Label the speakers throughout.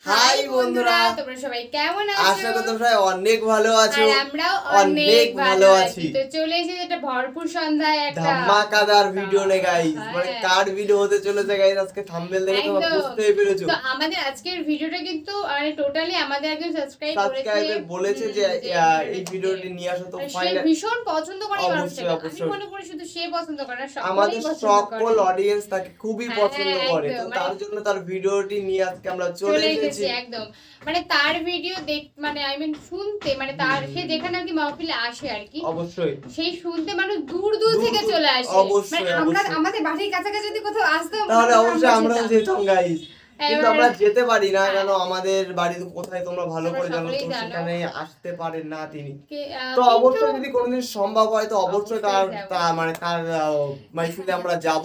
Speaker 1: High বন্ধুরা,
Speaker 2: তোমরা সবাই কেমন আছো?
Speaker 1: আশা করি তোমরা সবাই অনেক ভালো আছো।
Speaker 2: আর আমরাও অনেক ভালো আছি। তো চলে এসেছি একটা ভরপুর সন্ধ্যায় একটা
Speaker 1: ধামাকাদার ভিডিও নে গাইস। মানে কার ভিডিও হতে চলেছে গাইস, আজকে থাম্বনেল দেখে তোমরা বুঝতেই পেরেছো।
Speaker 2: তো আমাদের আজকের ভিডিওটা কিন্তু মানে টোটালি আমাদের একজন
Speaker 1: সাবস্ক্রাইবার বলেছে যে এই ভিডিওটি নিয়ে আসো, তো
Speaker 2: ফাইনালি ভীষণ পছন্দ করে মানুষটা। আমি মনে করি শুধু সে পছন্দ করে না,
Speaker 1: আমাদের সকল অডিয়েন্স তাকে খুবই পছন্দ করে। তো তার জন্য তার ভিডিওটি নিয়ে আজকে আমরা চলে এসেছি।
Speaker 2: একদম মানে তার ভিডিও মানে আই মিন শুনতে, মানে তার সে যেখানে আর কি মাহফিলে আসে আর কি, অবশ্যই সেই শুনতে মানুষ দূর দূর থেকে চলে আসে। মানে আমরা আমাদের বাড়ির কাছাকাছি যদি কোথাও আসতাম
Speaker 1: তাহলে অবশ্যই আমরা যেতাম গাইস, কিন্তু আমরা যেতে পারি না। কেন আমাদের বাড়ি কোথায় তোমরা ভালো করে জানো, তো সেখানে আসতে পারেন না তিনি। তো অবশ্যই যদি কোনোদিন সম্ভব হয় তো অবশ্যই তার মানে তার মাইফিলে আমরা যাব।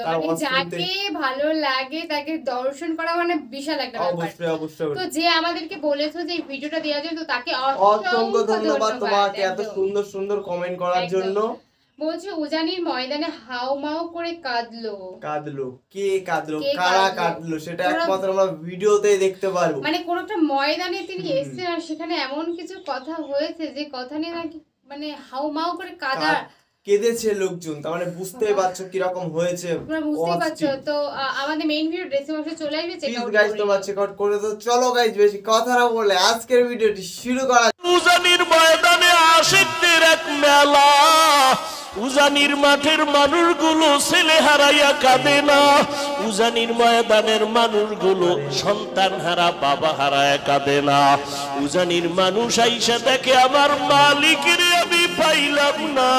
Speaker 2: তার যাকে ভালো লাগে তাকে দর্শন করা মানে বিশাল একটা ব্যাপার।
Speaker 1: অবশ্যই অবশ্যই।
Speaker 2: তো যে আমাদেরকে বলেছো যে এই ভিডিওটা দেওয়ার জন্য, তো তাকে
Speaker 1: অসংখ্য ধন্যবাদ তোমাকে এত সুন্দর সুন্দর কমেন্ট করার জন্য।
Speaker 2: বলছে উজানির ময়দানে হাউমাউ করে কাঁদলো।
Speaker 1: কে কাঁদলো, কারা কাঁদলো সেটা একমাত্র আমরা ভিডিওতেই দেখতে পারবো।
Speaker 2: মানে কোন একটা ময়দানে তিনি এসেছেন আর সেখানে এমন কিছু কথা হয়েছে যে কথা নিয়ে নাকি মানে হাউমাউ করে
Speaker 1: কেঁদেছে লোকজন। তার মানে বুঝতেই পারছো কি রকম হয়েছে,
Speaker 2: তোমরা বুঝতেই পারছো। তো আমাদের মেইন ভিডিও ডেসক্রিপশনে চলে আসবে, চেক আউট
Speaker 1: গাইস, তোমরা চেক আউট করে দাও। চলো গাইস বেশি কথা না বলে আজকের ভিডিওটি শুরু করা।
Speaker 3: উজানির ময়দানে আশিকদের এক মেলা, উজানির মাঠের মানুষগুলো ছেলে হারাইয়া কাঁদে না, উজানির ময়দানের মানুষগুলো সন্তান হারা বাবা হারাইয়া কাঁদে না। উজানির মানুষ আইসা দেখে আমার মালিকের আমি পাইলাম না।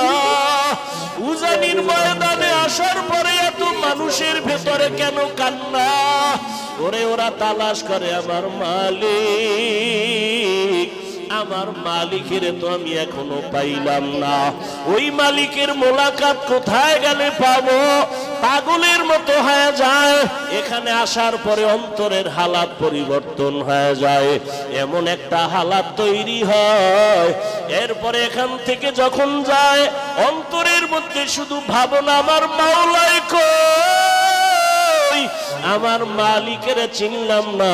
Speaker 3: উজানির ময়দানে আসার পরে এত মানুষের ভেতরে কেন কান্না? ওরা তালাশ করে আমার মালিক, আমার মালিকের তো আমি এখনো পাইলাম না। ওই মালিকের মোলাকাত কোথায় গেলে পাবো? পাগলের মতো হয়ে যায়। এখানে আসার পরে অন্তরের হালাত পরিবর্তন হয়ে যায়, এমন একটা হালাত তৈরি হয়। এরপরে এখান থেকে যখন যায় অন্তরের মধ্যে শুধু ভাবনা, আমার মাওলাই কই, আমার মালিকের চিনলাম না।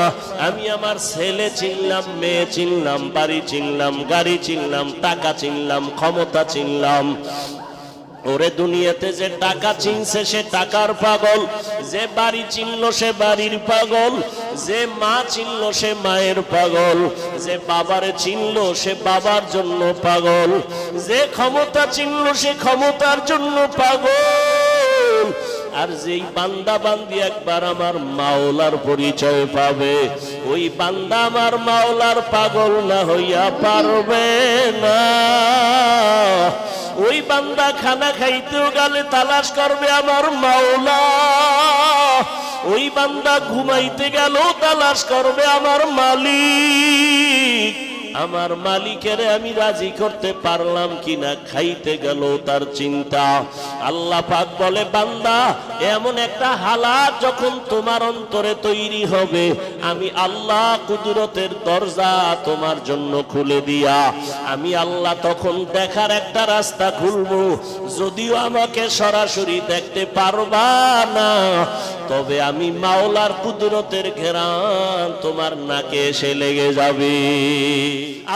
Speaker 3: আমি আমার ছেলে চিনলাম, মেয়ে চিনলাম, বাড়ি চিনলাম, গাড়ি চিনলাম, টাকা চিনলাম, ক্ষমতা চিনলাম। ওরে দুনিয়াতে যে টাকা চিনছে সে টাকার পাগল, যে বাড়ি চিনল সে বাড়ির পাগল, যে মা চিনল সে মায়ের পাগল, যে বাবারে চিনল সে বাবার জন্য পাগল, যে ক্ষমতা চিনল সে ক্ষমতার জন্য পাগল। আর যেই বান্দা বান্দি একবার আমার মাওলার পরিচয় পাবে, ওই বান্দা আমার মাওলার পাগল না হইয়া পারবে না। ওই বান্দা খানা খাইতেও গেলে তালাশ করবে আমার মাওলা, ওই বান্দা ঘুমাইতে গেলেও তালাশ করবে আমার মালিক। আমার মালিকের আমি রাজি করতে পারলাম কিনা খাইতে গেল তার চিন্তা। আল্লাহ পাক বলে, বান্দা এমন একটা হালাত যখন তোমার অন্তরে তৈরি হবে, আমি আল্লাহ কুদরতের দরজা তোমার জন্য খুলে দিয়া আমি আল্লাহ তখন দেখার একটা রাস্তা খুলবো। যদিও আমাকে সরাসরি দেখতে পারবা না, তবে আমি মাওলার কুদরতের ঘেরান তোমার নাকে এসে লেগে যাবে।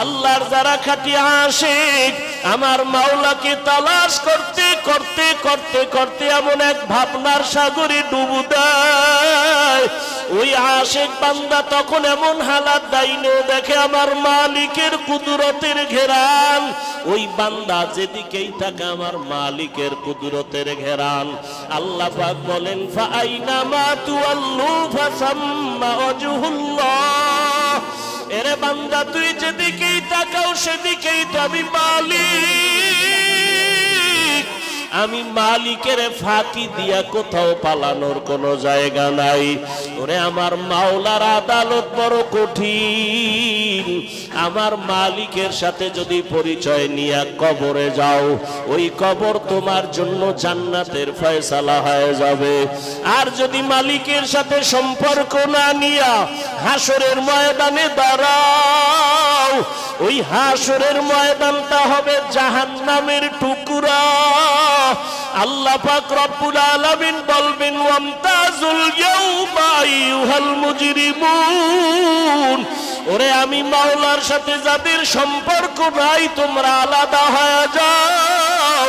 Speaker 3: আল্লাহর যারা খাঁটি আশিক আমার মাওলাকে তালাশ করতে করতে করতে করতে এমন এক ভাবনার সাগরে ডুবু দেয়। ওই আশিক বান্দা তখন এমন হালাত দাইনেও দেখে আমার মালিকের কুদরতের ঘেরান। ওই বান্দা যেদিকেই থাকে আমার মালিকের কুদরতের ঘেরান। আল্লাহ পাক বলেন, ফাআইনামা তুওয়াল্লু ফাসাম্মা ওয়াজহুল্লাহ। এরে বান্দা তুই যেদিকেই তাকাও সেদিকেই তো আমি মালিক। আমি মালিকের ফাঁকি দিয়া কোথাও পালানোর কোনো জায়গা নাই। ওরে আমার মাওলার আদালত বড় কঠিন। আমার মালিকের সাথে যদি পরিচয় নিয়ে কবরে যাও, ওই কবর তোমার জন্য জান্নাতের ফয়সালা হয়ে যাবে। আর যদি মালিকের সাথে সম্পর্ক না নিয়া হাসরের ময়দানে দাঁড়াও, ওই হাসরের ময়দানটা হবে জাহান্নামের টুকরা। আল্লাহ পাক রব্বুল আলামিন বলবেন, ওয়ামতাজুল ইয়াউমা আইয়ুহাল মুজরিমুন, ওরে আমি মাওলার সাথে যাদের সম্পর্ক নাই তোমরা আলাদা হয়ে যাও।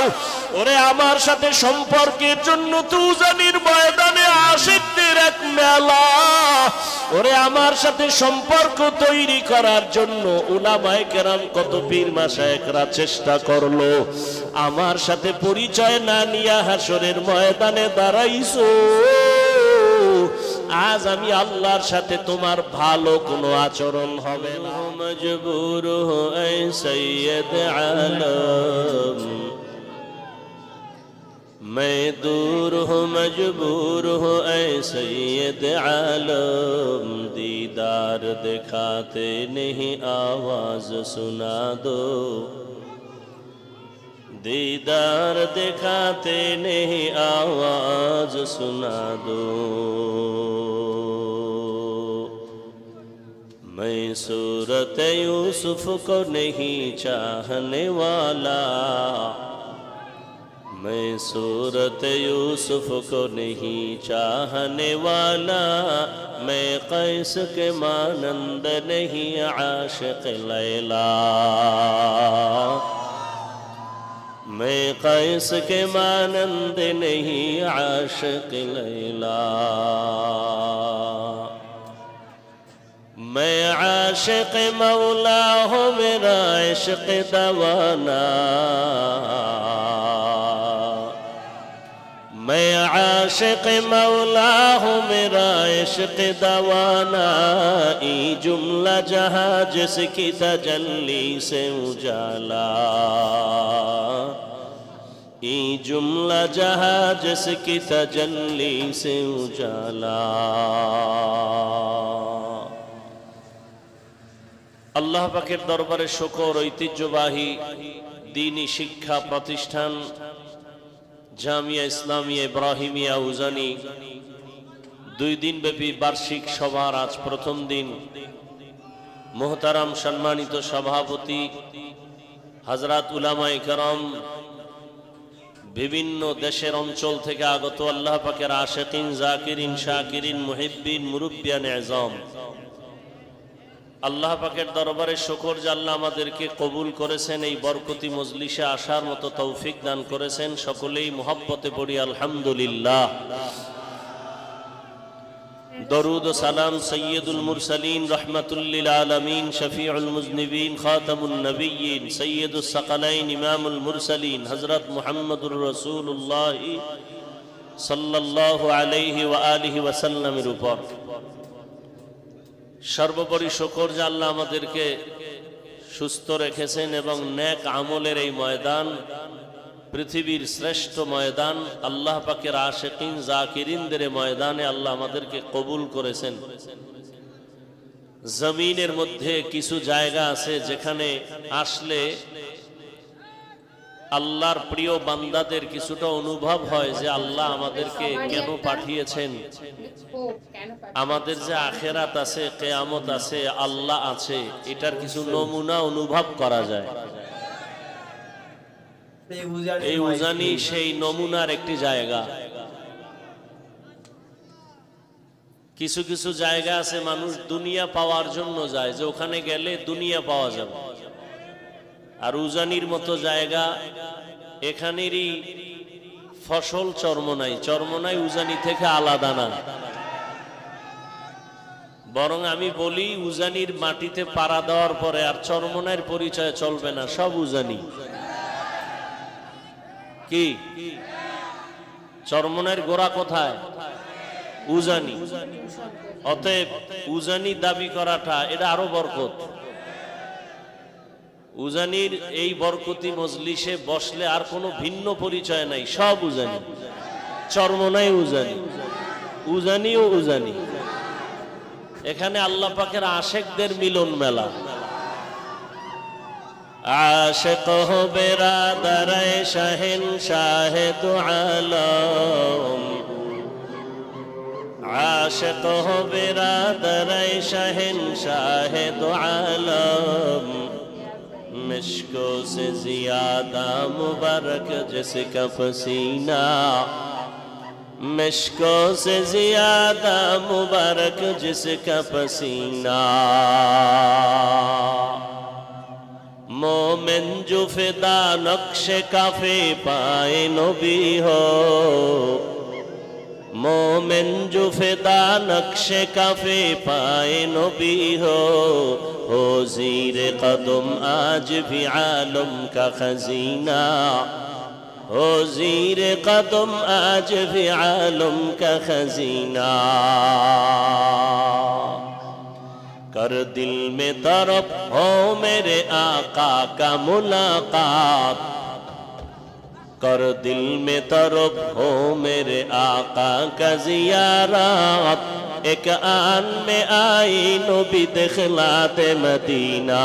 Speaker 3: ওরে আমার সাথে সম্পর্কের জন্য তুজানির ময়দানে আশিকদের এক মেলা। ওরে আমার সাথে সম্পর্ক তৈরি করার জন্য উলামায়ে কেরাম কত পীর মাশায়েখরা চেষ্টা করলো, আমার সাথে পরিচয় না নিয়ে হাসরের ময়দানে দাঁড়াইছো। আজ আমি আল্লাহর সাথে তোমার ভালো কোনো আচরণ হবে না। মজবুর হো এ সৈয়দ আলম, मैं दूर हूँ मजबूर हूँ ऐ सैयद आलम, दीदार दिखाते नहीं आवाज सुना दो, दीदार दिखाते नहीं आवाज सुना दो। मैं सूरत यूसुफ को नहीं चाहने वाला, मैं सूरत यूसुफ को नहीं चाहने वाला, मैं कैस के मानंद नहीं आशिक लैला, मैं कैस के मानंद नहीं आशिक लैला, मैं आशिक मौला हूँ मेरा इश्क दवाना, मैं आशिक मौला हूँ मेरा इश्क दवाना, ई जुमला जहाँ जिसकी तजल्ली से उजाला, ई जुमला जहाँ जिसकी तजल्ली से उजाला। আল্লাহ পাকের দরবারে শুকর, ঐতিহ্যবাহী দ্বীনি শিক্ষা প্রতিষ্ঠান জামিয়া ইসলামিয়া ইব্রাহিমিয়া উজানি 2 দিনব্যাপী বার্ষিক সভার আজ প্রথম দিন। মুহতারাম সম্মানিত সভাপতি হযরত উলামায়ে কেরাম, বিভিন্ন দেশের অঞ্চল থেকে আগত আল্লাহ পাকের আশিকিন, জাকিরিন, শাকিরিন, মুহিব্বিন, মুরব্বিয়ান আযম, আল্লাহ পাকের দরবারে শুকর যে আল্লাহ আমাদেরকে কবুল করেছেন, এই বরকতি মজলিসে আসার মতো তৌফিক দান করেছেন। সকলেই মুহাব্বতে পড়ি আলহামদুলিল্লাহ। দরুদ ও সালাম সৈয়দুল মুরসালিন, রাহমাতুল লিল আলামিন, শফিউল মুজনিবিন, খাতামুন নবিয়্যিন, সৈয়দুস সাকালাইন, ইমামুল মুরসালিন হযরত মুহাম্মদুর রাসূলুল্লাহ সাল্লাল্লাহু আলাইহি ওয়া আলিহি ওয়াসাল্লামের উপর। সর্বোপরি শুকর যে আল্লাহ আমাদেরকে সুস্থ রেখেছেন এবং নেক আমলের এই ময়দান, পৃথিবীর শ্রেষ্ঠ ময়দান, আল্লাহ পাকের আশিকিন জাকিরিনদের ময়দানে আল্লাহ আমাদেরকে কবুল করেছেন। জমিনের মধ্যে কিছু জায়গা আছে যেখানে আসলে আল্লাহর প্রিয় বান্দাদের কিছুটা অনুভব হয় যে আল্লাহ আমাদেরকে কেন পাঠিয়েছেন, আমাদের যে আখেরাত আছে, কিয়ামত আছে, আল্লাহ আছে, এটার কিছু নমুনা অনুভব করা যায়। এই উজানি সেই নমুনার একটি জায়গা। কিছু কিছু জায়গা আছে মানুষ দুনিয়া পাওয়ার জন্য যায়, যে ওখানে গেলে দুনিয়া পাওয়া যাবে। আর উজানির মতো জায়গা, এখানেরই ফসল চরমনাই, চরমনাই উজানি থেকে আলাদা না। বরং আমি বলি, উজানির মাটিতে পাড়া দেওয়ার পরে আর চরমনাইয়ের পরিচয় চলবে না, সব উজানি। কি চরমনাইয়ের গোড়া কোথায়? উজানি। অতএব উজানি দাবি করাটা এটা আরো বরকত। উজানির এই বরকতি মজলিসে বসলে আর কোনো ভিন্ন পরিচয় নাই, সব উজানি। চরমনাই উজানি, উজানিও উজানি। এখানে আল্লাহ পাকের আশেকদের মিলন মেলা। आशिक हो बिरादर शहंशाह दो आलम, आशिक हो बिरादर शहंशाह दो आलम, मिश्को से ज्यादा मुबारक जिसका पसीना, मिश्को से ज्यादा मुबारक जिसका पसीना। मोमिन जो फिदा नक्श काफे पाए नबी हो, मोमिन जो फिदा नक्श काफे पाए नबी हो जीर कदम आज भी आलम का खजीना, हो जीर कदम आज भी आलम का खजीना। कर दिल में तरफ हो मेरे आका का मुलाकात, कर दिल में तरफ हो मेरे आका का जियारत, एक आन में आई नबी दिखलाते मदीना,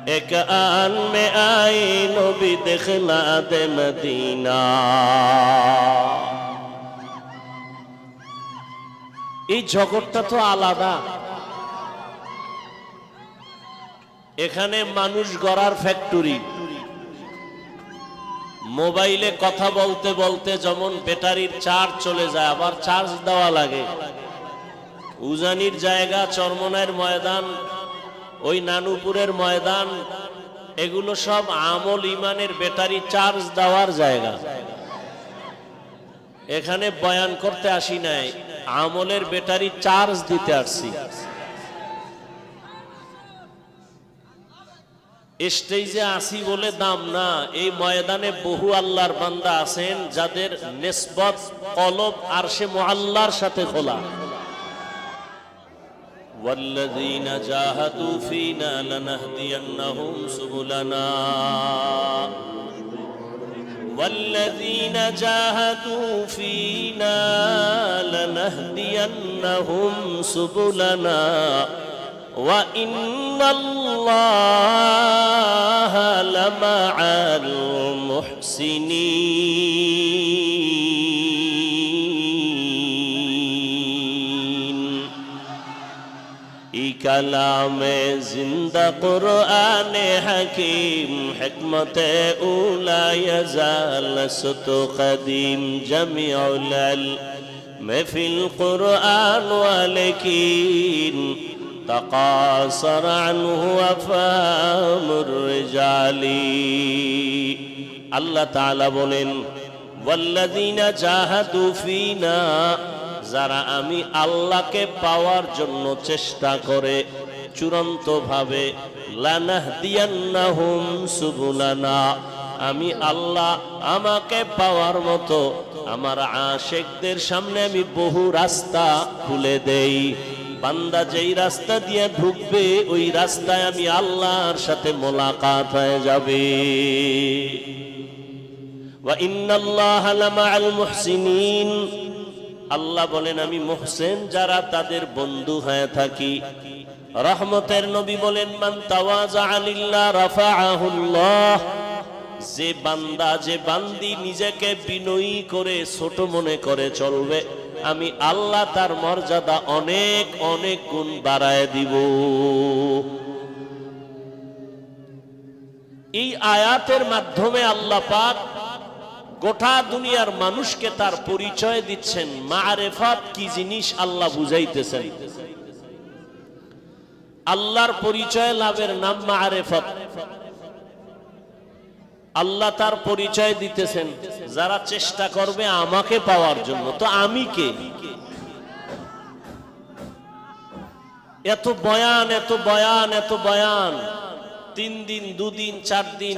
Speaker 3: एक आन में आई नबी दिखलाते मदीना। এই জগৎটা তো আলাদা, এখানে মানুষ গড়ার ফ্যাক্টরি। মোবাইলে কথা বলতে বলতে যেমন ব্যাটারির চার্জ চলে যায়, আবার চার্জ দেওয়া লাগে। উজানির জায়গা, চরমনাইয়ের ময়দান, ওই নানুপুরের ময়দান, এগুলো সব আমল ইমানের ব্যাটারি চার্জ দেওয়ার জায়গা। এখানে বয়ান করতে আসি নাই, আমলের ব্যাটারি চার্জ দিতে আসছি। স্টেজে আসি বলে দাম না, এই ময়দানে বহু আল্লাহর বান্দা আছেন যাদের নিসবত কলব আরশে মুআল্লার সাথে খোলা। والذين جاهدوا فينا لنهدينهم سبلنا، والذين جاهدوا فينا لنهدينهم سبلنا وإن الله لمع المحسنين। कलाम जिंदा कुरान हकीम हिकमत उला यज़ाल सुतो कदीम जमीउल महफिल कुरान वालकीन तकासर अन्हु अफहामुर रिजाली। अल्लाह ताआला बोलेन वल्लযীনা জাহাদু ফীনা, যারা আমি আল্লাহকে পাওয়ার জন্য চেষ্টা করে চূড়ান্ত ভাবে, লানাহদিয়ান্নাহুম সুবুলানা, আমি আল্লাহ আমাকে পাওয়ার মতো আমার আশিকদের সামনে আমি বহু রাস্তা খুলে দেই। বান্দা যেই রাস্তা দিয়ে ঢুকবে ওই রাস্তায় আমি আল্লাহর সাথে মোলাকাত হয়ে যাবে। ওয়া ইন্নাল্লাহা লামাআল মুহসিনিন, আল্লাহ বলেন আমি মুহসিন যারা তাদের বন্ধু হয়ে থাকি। রহমতের নবী বলেন মান তাওয়াজা লিল্লাহ রাফাআহুল্লাহ, যে বান্দা যে বান্দি নিজেকে বিনয়ী করে ছোট মনে করে চলবে আমি আল্লাহ তার মর্যাদা অনেক অনেক গুণ বাড়ায় দিব। এই আয়াতের মাধ্যমে আল্লাহ পাক গোটা দুনিয়ার মানুষকে তার পরিচয় দিচ্ছেন, মারেফাত কি জিনিস আল্লাহ বুঝাইতেছেন। আল্লাহর পরিচয় লাভের নাম মারেফাত। আল্লাহ তার পরিচয় দিতেছেন যারা চেষ্টা করবে আমাকে পাওয়ার জন্য। তো আমি কে? এত বয়ান এত বয়ান এত বয়ান, 3 দিন 2 দিন 4 দিন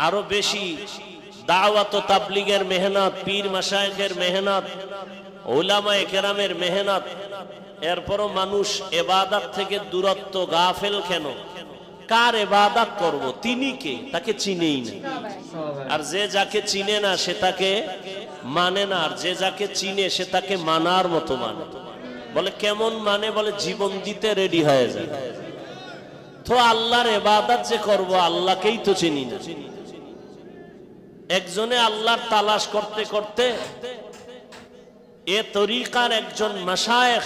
Speaker 3: আরো বেশি দাওয়াত ও তাবলীগের মেহনত, পীর মাশায়েখের মেহনত, উলামায়ে কেরামের মেহনত, এরপরও মানুষ ইবাদত থেকে দূরত্ব, গাফেল কেন? কার ইবাদত করব? তিনি কে? তাকে চিনেই না। আর যে যাকে চিনে না সে তাকে মানে না, আর যে যাকে চিনে সে তাকে মানার মতো মানে। বলে কেমন মানে? বলে জীবন দিতে রেডি হয়ে যায়। তো আল্লাহর ইবাদত যে করব আল্লাহকেই তো চিনি না। একজনে আল্লাহর তালাশ করতে করতে এ তরিকার একজন মাশায়েখ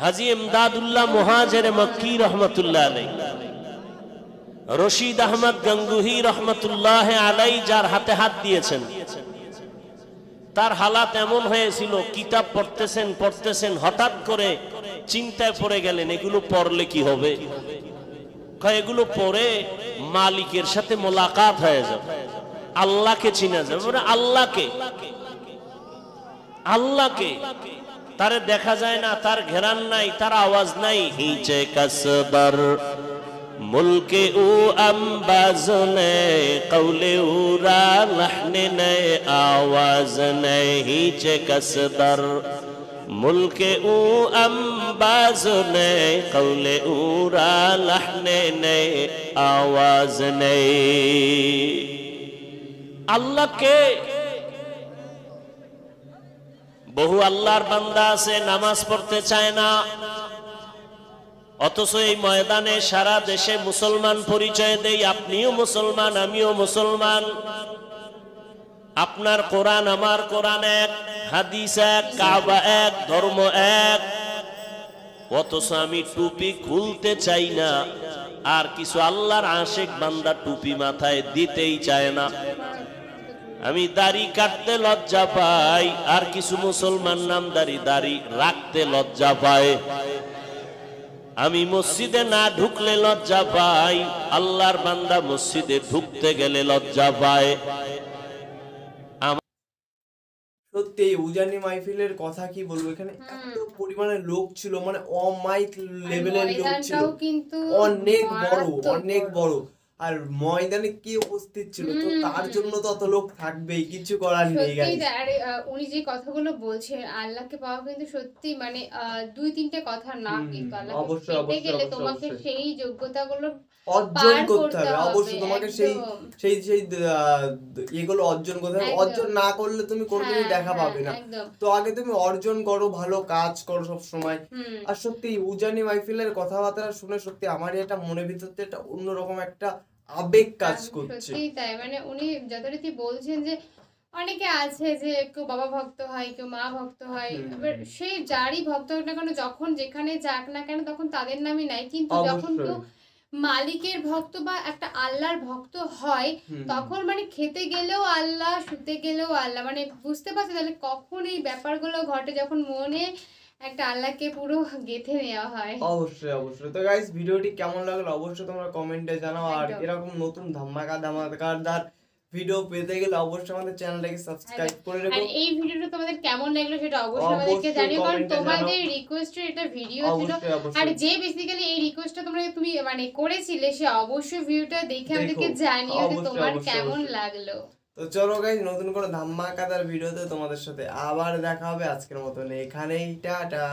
Speaker 3: হাজী ইমদাদুল্লাহ মুহাজির মক্কি রহমাতুল্লাহ আলাইহি, রশিদ আহমদ গঙ্গুহি রহমাতুল্লাহ আলাইহি যার হাতে হাত দিয়েছেন, তার হালাত এমন হয়েছিল কিতাব পড়তেছেন হঠাৎ করে চিন্তায় পড়ে গেলেন এগুলো পড়লে কি হবে। এগুলো পড়ে মালিকের সাথে মোলাকাত হয়ে যাবে, আল্লাহকে চিনা যাবে। আল্লাহকে তারে দেখা যায় না, তার ঘেরান নাই, তার আওয়াজ নাই। হিচে কাসবার মুলকে ও আম্বাজ নে কৌলে উরা লহনে নে আওয়াজ নে হিচে কাসবার মুলকে ও আম্বাজ নে কৌলে উরা লহনে নে আওয়াজ নে। আল্লাহকে বহু আল্লাহর বান্দা আছে নামাজ পড়তে চায় না, অথচ এই ময়দানে সারা দেশে মুসলমান পরিচয় দেই, আপনিও মুসলমান আমিও মুসলমান, আপনার কোরআন আমার কোরআন এক, হাদিস এক, কাবা এক, ধর্ম এক, অথচ আমি টুপি খুলতে চাই না। আর কিছু আল্লাহর আশিক বান্দা টুপি মাথায় দিতেই চায় না। আমি দাড়ি কাটতে লজ্জা পাই, আর কিছু মুসলমান নামদারি দাড়ি রাখতে লজ্জা পায়। আমি মসজিদে না ঢুকলে লজ্জা পাই, আল্লাহর বান্দা মসজিদে ঢুকতে গেলে লজ্জা পায়।
Speaker 1: সত্যি এই উজানি মাহফিলের কথা কি বলবো, এখানে এত পরিমাণে লোক ছিল, মানে অমাইক লেভেলের লোক ছিল, অনেক বড়। আর ময়দানে কি উপস্থিত ছিল, তো তার জন্য তো অত লোক থাকবেই, কিছু করার নেই।
Speaker 2: উনি যে কথাগুলো বলছেন আল্লাহকে পাওয়া কিন্তু সত্যি মানে 2-3টে কথা না, কিন্তু আল্লাহকে পেতে গেলে তোমাকে সেই যোগ্যতাগুলো
Speaker 1: অর্জন করতে হবে। অবশ্যই তোমাকে সেই এগুলো অর্জন করতে হবে। অর্জন না করলে তুমি কোনোদিনই দেখা পাবে না। তো আগে তুমি অর্জন করো, ভালো কাজ করো সব সময়। আর সত্যি উজানি মাহফিলের কথাবার্তা শুনে সত্যি আমার এটা মনের ভিতর থেকে একটা অন্যরকম একটা আবেগ কাজ করছে।
Speaker 2: সত্যি তাই, মানে উনি যথারীতি বলছেন যে অনেকে আছে যে কেউ বাবা ভক্ত হয়, কেউ মা ভক্ত হয়, এবার সে যারই ভক্ত হোক না কেন, যখন যেখানে যাক না কেন তখন তাদের নামই নাই, কিন্তু যখন কেউ মালিকের ভক্ত বা একটা আল্লাহর ভক্ত হয় তখন মানে খেতে গেলেও আল্লাহ, শুতে গেলেও আল্লাহ, মানে বুঝতে পারছো তাহলে কখন এই ব্যাপারগুলো ঘটে, যখন মনে একটা আল্লাহকে পুরো গেঁথে নেওয়া হয়।
Speaker 1: অবশ্যই। তো গাইস ভিডিওটি কেমন লাগলো অবশ্যই তোমরা কমেন্টে জানাও। আর এরকম নতুন ধামাকাদার ভিডিও পেতে গেলে অবশ্যই আমাদের চ্যানেলটাকে সাবস্ক্রাইব করে রাখো।
Speaker 2: আর এই ভিডিওটা তোমাদের কেমন লাগলো সেটা অবশ্যই আমাদেরকে জানিও, কারণ তোমাদের রিকোয়েস্টের এটা ভিডিও ছিল। আর যে বেসিক্যালি এই রিকোয়েস্টটা তুমি মানে করেছিলে সে অবশ্যই ভিডিওটা দেখে আমাদেরকে জানিও যে তোমার কেমন লাগলো।
Speaker 1: তো চলো গাইস নতুন করে ধামাকাদার ভিডিওতে তোমাদের সাথে আবার দেখা হবে। আজকের মতন এখানেই, টাটা।